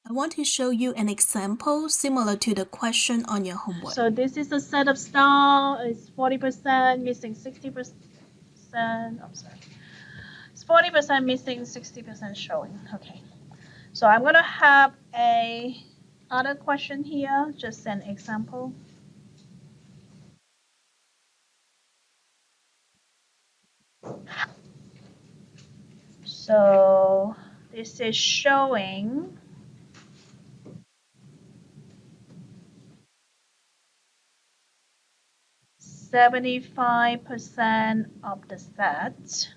I want to show you an example similar to the question on your homework. So this is a set of star. It's 40% missing 60%. I'm sorry. It's 40% missing, 60% showing. Okay. So I'm gonna have a other question here, just an example. So this is showing 75% of the set.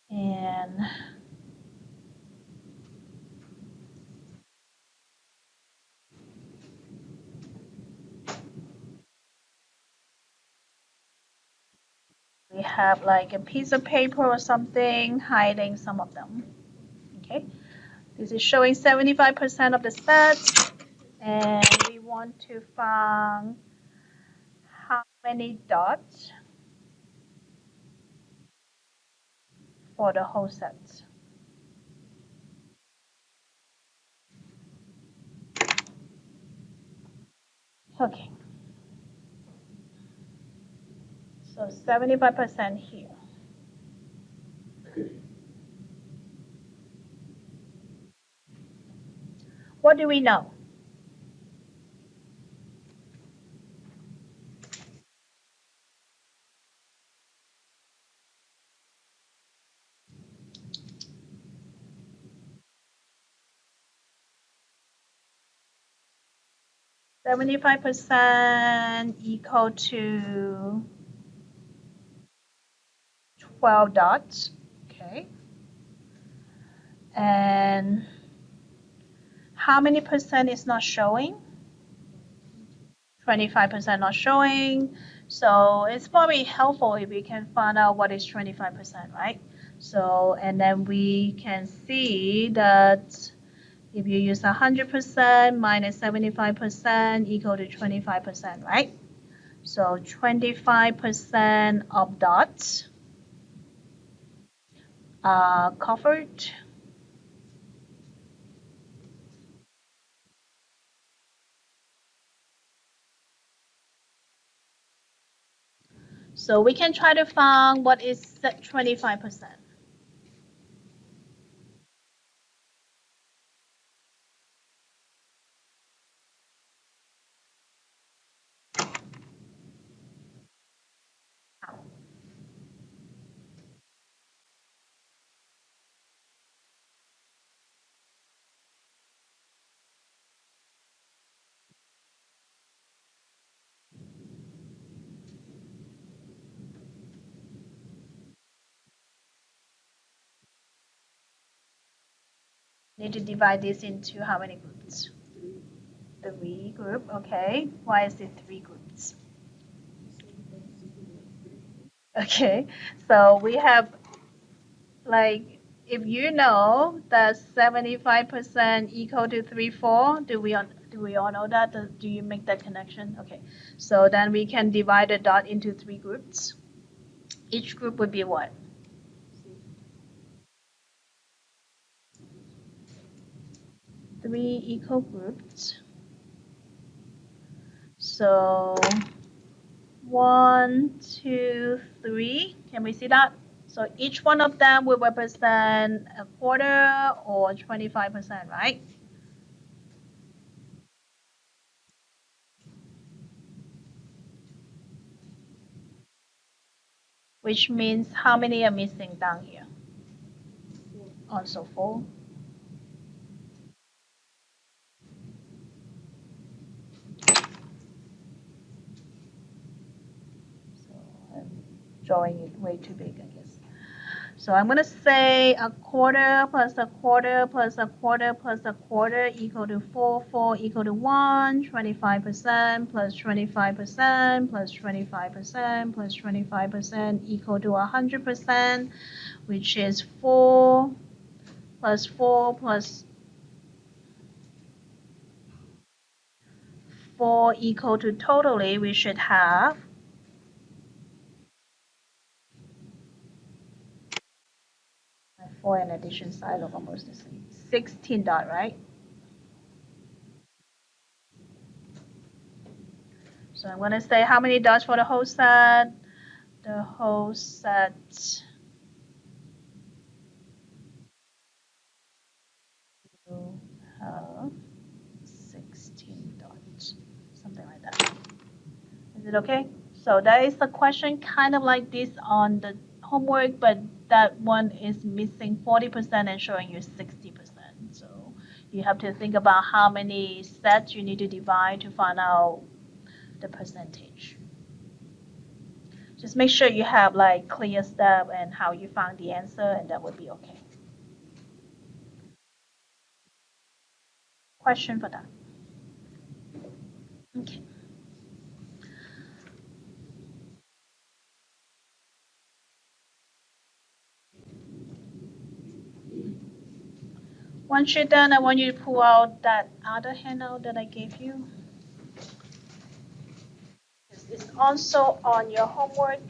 And we have like a piece of paper or something hiding some of them. Okay, this is showing 75% of the set, and we want to find how many dots for the whole set. Okay, so 75% here. What do we know? (75% equal to 12 dots. Okay. And how many percent is not showing? 25% not showing. So it's probably helpful if we can find out what is 25%, right? So, and then we can see that if you use 100% minus 75% equal to 25%, right? So 25% of dots are covered. So we can try to find what is 25%. Need to divide this into how many groups? 3 groups, okay. Why is it 3 groups? Okay, so we have like, if you know that 75% equal to 3, 4, do we all know that? Do you make that connection? Okay, so then we can divide the dot into 3 groups. Each group would be what? 3 equal groups. So 1, 2, 3. Can we see that? So each one of them will represent a quarter or 25%, right? Which means how many are missing down here? Also 4. So I'm drawing it way too big, I guess. So I'm going to say a quarter plus a quarter plus a quarter plus a quarter equal to 4, 4 equal to 1, 25% plus 25% plus 25% plus 25% equal to 100%, which is 4 plus 4 plus 4 equal to totally we should have for an addition side of almost the same. 16 dot, right? So I'm going to say how many dots for the whole set? The whole set will have 16 dots, something like that. Is it okay? So that is the question kind of like this on the homework, but that one is missing 40% and showing you 60%. So you have to think about how many sets you need to divide to find out the percentage. Just make sure you have like clear step and how you found the answer, and that would be okay. Question for that. Okay. Once you're done, I want you to pull out that other handout that I gave you. It's also on your homework.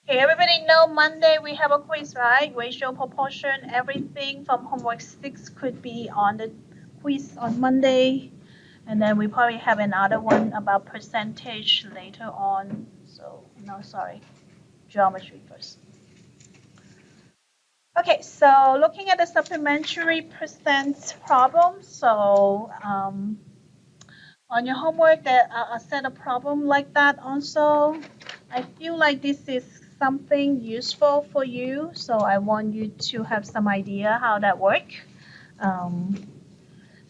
Okay, everybody know Monday we have a quiz, right? Ratio, proportion, everything from homework 6 could be on the quiz on Monday. And then we probably have another one about percentage later on. So, no, sorry, geometry first. Okay, so looking at the supplementary percent problem. So on your homework, there are a set of problems like that also. I feel like this is something useful for you, so I want you to have some idea how that works.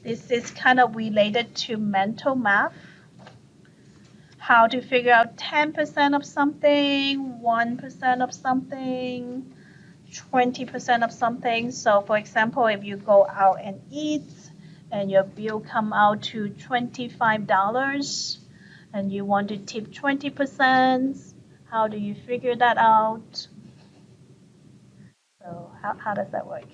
This is kind of related to mental math, how to figure out 10% of something, 1% of something, 20% of something. So for example, if you go out and eat and your bill come out to $25 and you want to tip 20%, how do you figure that out? So how does that work?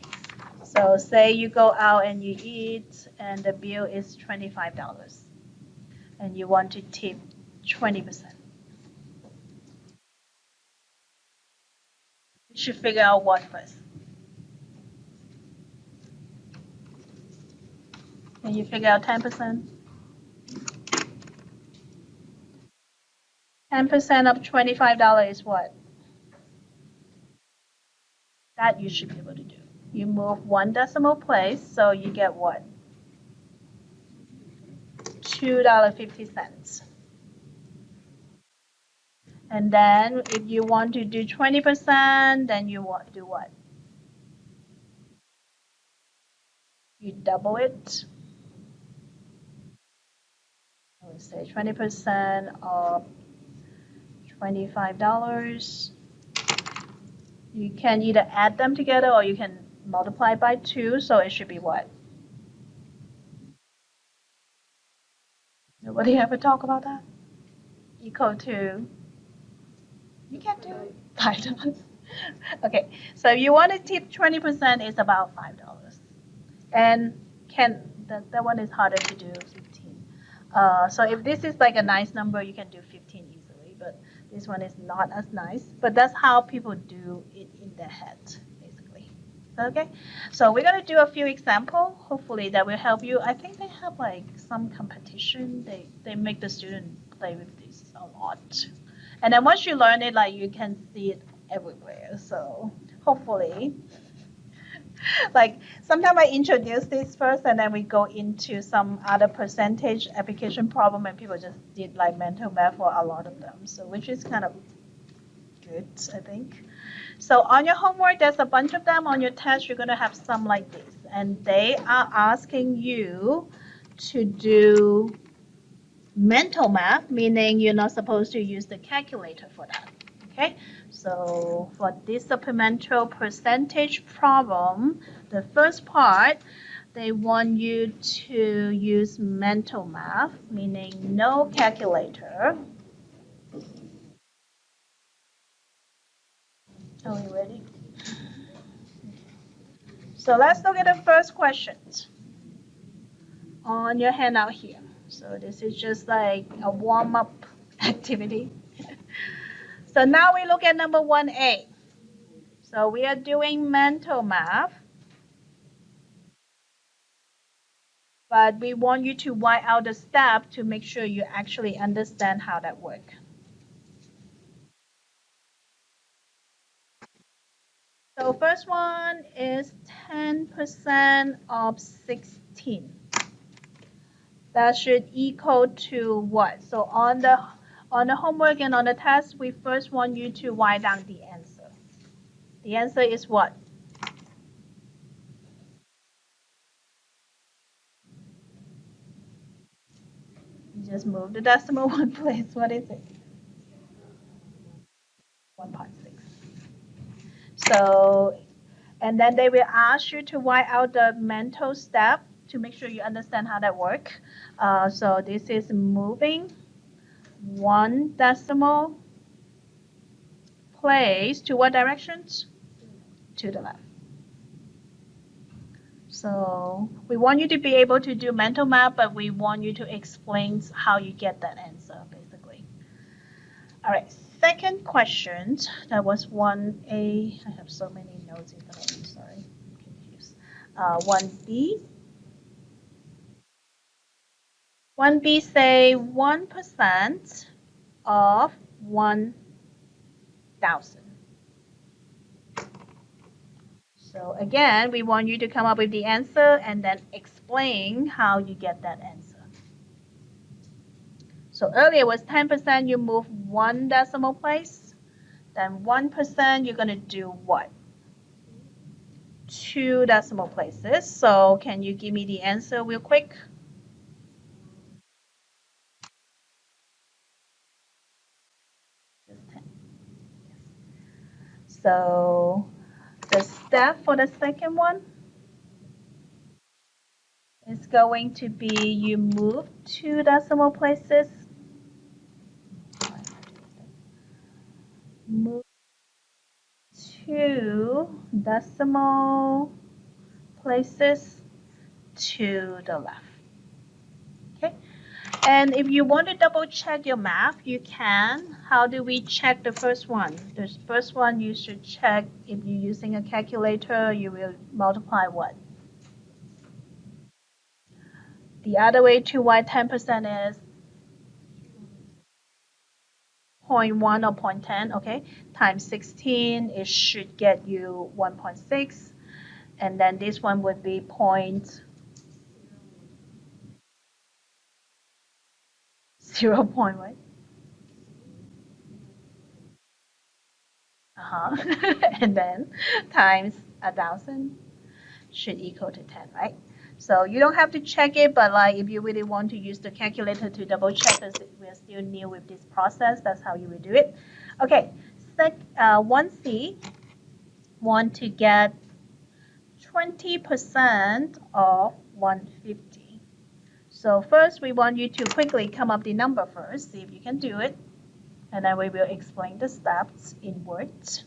So say you go out and you eat and the bill is $25 and you want to tip 20%. You should figure out what first. Can you figure out 10%? 10% of $25 is what? That you should be able to do. You move one decimal place, so you get what? $2.50. And then if you want to do 20%, then you want to do what? You double it. I would say 20% of $25. You can either add them together or you can multiply by 2, so it should be what? Nobody ever talk about that? Equal to, you can't do it. $5. Okay, so if you want to tip 20%, it's about $5. And that one is harder to do, 15. So if this is like a nice number, you can do 15 easily, but this one is not as nice. But that's how people do it in their head, basically. Okay, so we're gonna do a few examples. Hopefully that will help you. I think they have like some competition. They make the student play with this a lot. And then once you learn it, like you can see it everywhere. So hopefully, like sometimes I introduce this first and then we go into some other percentage application problem and people just did like mental math for a lot of them. So which is kind of good, I think. So on your homework, there's a bunch of them. On your test, you're going to have some like this. And they are asking you to do mental math, meaning you're not supposed to use the calculator for that. Okay, so for this supplemental percentage problem, the first part, they want you to use mental math, meaning no calculator. Are we ready? So let's look at the first question on your handout here. So this is just like a warm-up activity. So now we look at number 1A. So we are doing mental math. But we want you to write out the step to make sure you actually understand how that works. So first one is 10% of 16. That should equal to what? So on the homework and on the test, we first want you to write down the answer. The answer is what? You just move the decimal one place. What is it? 1.6. So, and then they will ask you to write out the mental step to make sure you understand how that works. So this is moving one decimal place to what directions? To the left. So we want you to be able to do mental math, but we want you to explain how you get that answer, basically. All right, second question. That was 1A. I have so many notes in front of me, sorry, I'm confused. 1B. 1B say 1% of 1,000. So again, we want you to come up with the answer and then explain how you get that answer. So earlier was 10%, you move one decimal place. Then 1%, you're going to do what? 2 decimal places. So can you give me the answer real quick? Just 10. Yes. So the step for the second one is going to be you move 2 decimal places. Move 2 decimal places to the left. Okay. And if you want to double check your math, you can. How do we check the first one? The first one you should check if you're using a calculator, you will multiply what? The other way to write 10% is 0.1 or 0.10, okay? Times 16, it should get you 1.6. And then this one would be 0.0, right? And then times 1,000 should equal to 10, right? So you don't have to check it, but like if you really want to use the calculator to double check, because we're still new with this process, that's how you would do it. Okay, 1C, want to get 20% of 150. So first we want you to quickly come up the number first, see if you can do it, and then we will explain the steps in words.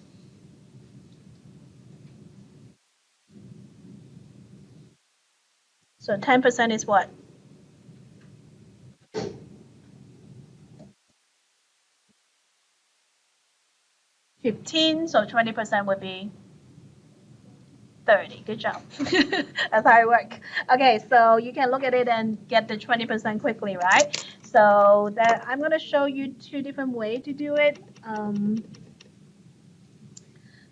So 10% is what? 15, so 20% would be 30. Good job. That's how it works. Okay, so you can look at it and get the 20% quickly, right? So that I'm going to show you 2 different ways to do it.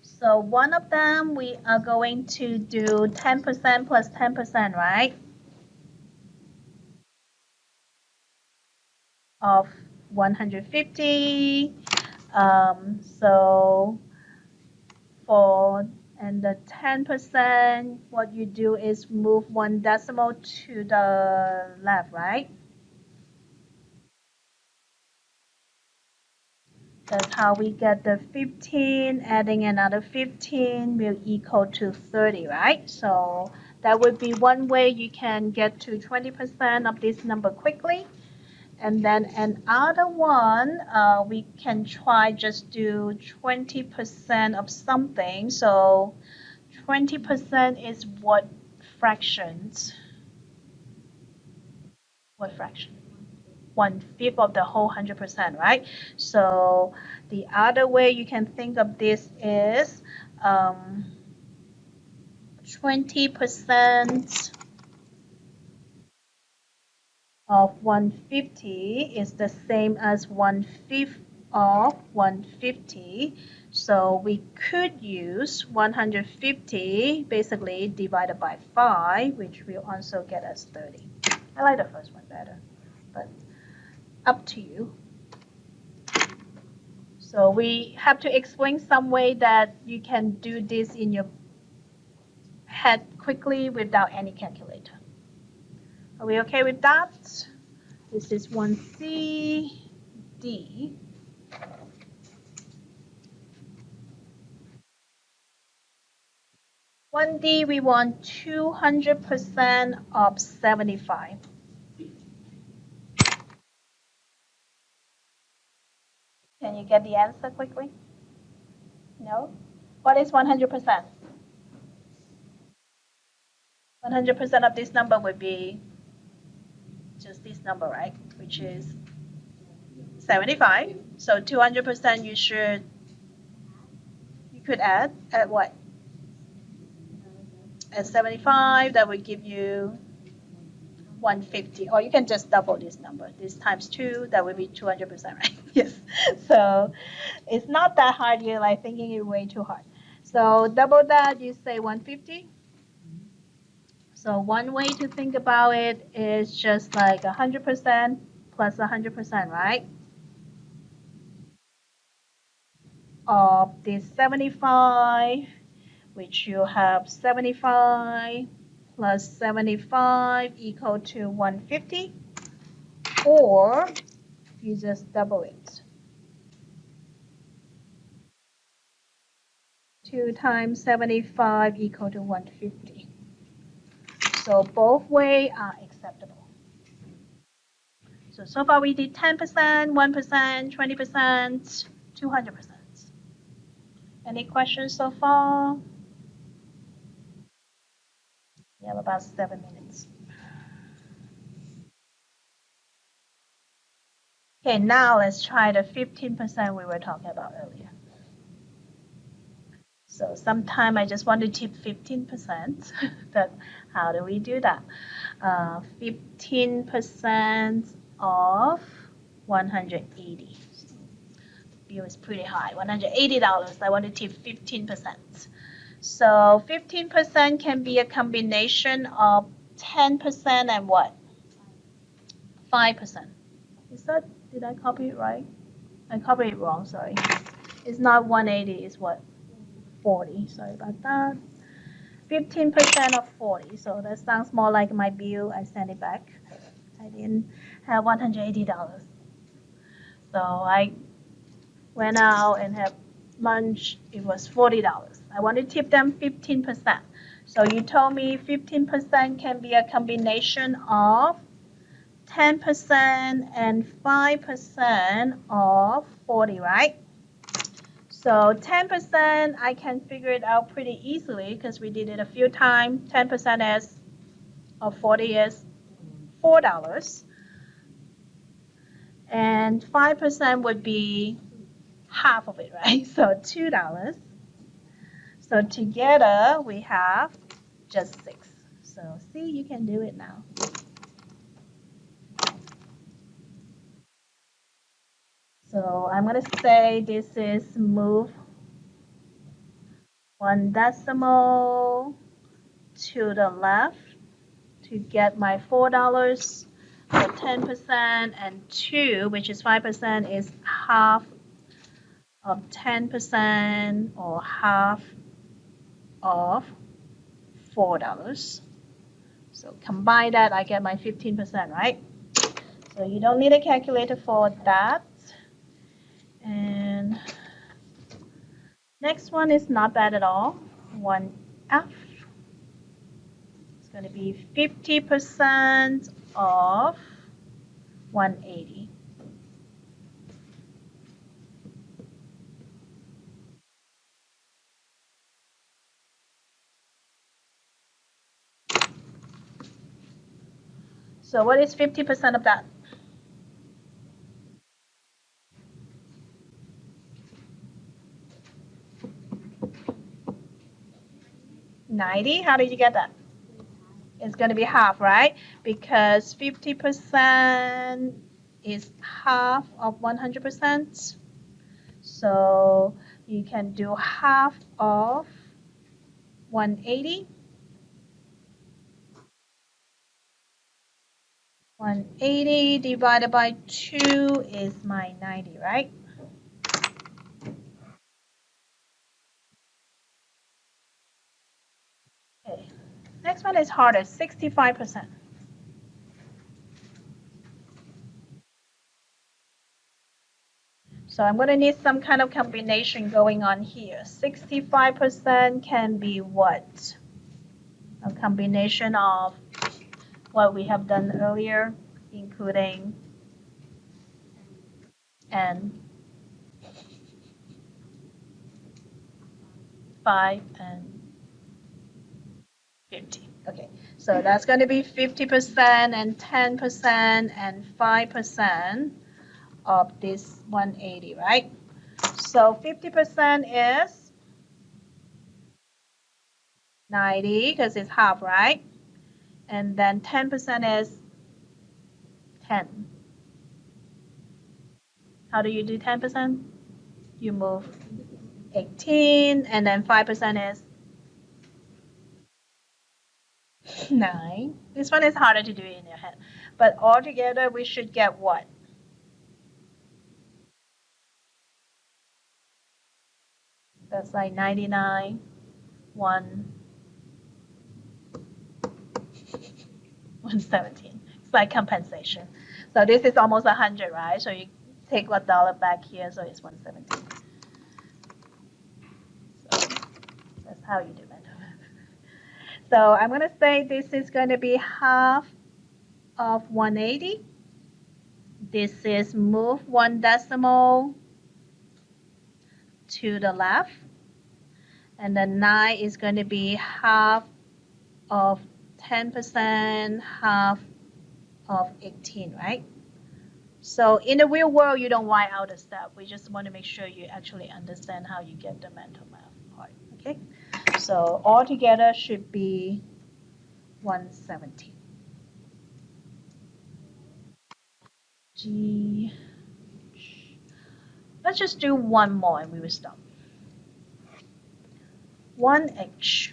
So one of them, we are going to do 10% plus 10%, right? Of 150. So and the 10%, what you do is move 1 decimal to the left, right? That's how we get the 15. Adding another 15 will equal to 30, right? So that would be one way you can get to 20% of this number quickly. And then another one, we can try just do 20% of something. So 20% is what fractions? What fraction? 1/5 of the whole 100%, right? So the other way you can think of this is 20% of 150 is the same as 1/5 of 150. So we could use 150 basically divided by 5, which will also get us 30. I like the first one better, but up to you. So we have to explain some way that you can do this in your head quickly without any calculator. Are we okay with that? This is 1C, D. 1D, we want 200% of 75. Can you get the answer quickly? No? What is 100%? 100% of this number would be just this number, right? Which is 75. So 200% you could add at what? At 75, that would give you 150. Or you can just double this number. This times 2, that would be 200%, right? Yes. So it's not that hard. You're like thinking it way too hard. So double that, you say 150. So one way to think about it is just like 100% plus 100%, right? Of this 75, which you have 75 plus 75 equal to 150, or you just double it. 2 times 75 equal to 150. So both ways are acceptable. So far we did 10%, 1%, 20%, 200%. Any questions so far? We have about 7 minutes. Okay, now let's try the 15% we were talking about earlier. So sometime I just want to tip 15%, but how do we do that? 15% of 180. Bill is pretty high, $180. I want to tip 15%. So 15% can be a combination of 10% and what? 5%. Is that, did I copy it right? I copied it wrong, sorry. It's not 180, it's what? 40, sorry about that. 15% of 40, so that sounds more like my bill. I sent it back. I didn't have $180. So I went out and had lunch. It was $40. I want to tip them 15%. So you told me 15% can be a combination of 10% and 5% of 40, right? So 10%, I can figure it out pretty easily because we did it a few times. 10% is of 40 is $4. And 5% would be half of it, right? So $2. So together we have just 6. So see, you can do it now. So I'm going to say this is move 1 decimal to the left to get my $4 for 10%, and 2, which is 5%, is half of 10% or half of $4. So combine that, I get my 15%, right? So you don't need a calculator for that. And next one is not bad at all. 1F. It's going to be 50% of 180. So what is 50% of that? 90. How did you get that? It's going to be half, right? Because 50% is half of 100%. So you can do half of 180. 180 divided by 2 is my 90, right? Okay. Next one is harder, 65%. So I'm going to need some kind of combination going on here. 65% can be what? A combination of what we have done earlier, including and 5 and 50. Okay, so that's going to be 50% and 10% and 5% of this 180, right? So 50% is 90 because it's half, right? And then 10% is 10. How do you do 10%? You move 18, and then 5% is 9. This one is harder to do in your head. But altogether, we should get what? That's like 99, 117. It's like compensation. So this is almost 100, right? So you take $1 back here, so it's 117. So that's how you do it. So I'm going to say this is going to be half of 180. This is move 1 decimal to the left. And then 9 is going to be half of 10%, half of 18, right? So in the real world, you don't write out the step. We just want to make sure you actually understand how you get the mental math part, okay? So altogether should be 117. G. Let's just do one more and we will stop. 1H.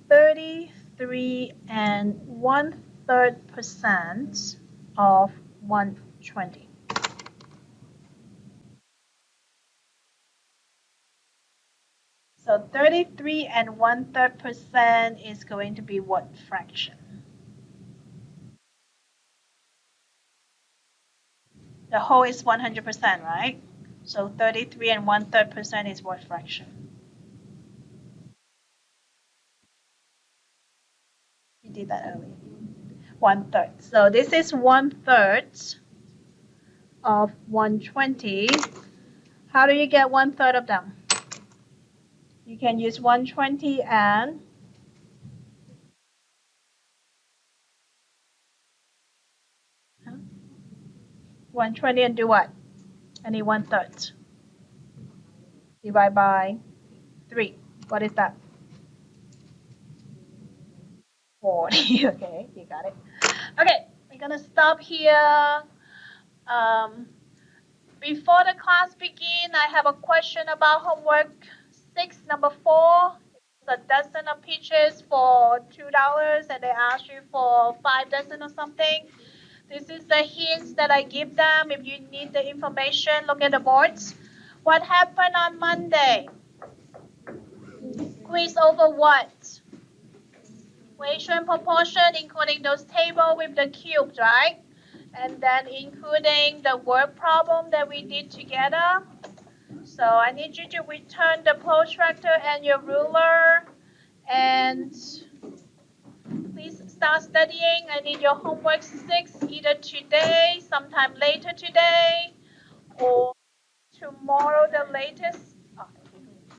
33 and 1/3% of 120. So 33 and 1/3% is going to be what fraction? The whole is 100%, right? So 33 and 1/3% is what fraction? You did that earlier. 1/3. So this is 1/3 of 120. How do you get 1/3 of them? You can use 120 and 120 and do what? I need 1/3. Divide by 3. What is that? 40. Okay, you got it. Okay, we're gonna stop here. Before the class begin, I have a question about homework 6, number 4. It's a dozen of peaches for $2, and they ask you for 5 dozen or something. This is the hints that I give them. If you need the information, look at the boards. What happened on Monday? Quiz over what? Ratio and proportion, including those tables with the cubes, right? And then including the word problem that we did together. So I need you to return the protractor and your ruler. And please start studying. I need your homework 6 either today, sometime later today, or tomorrow the latest.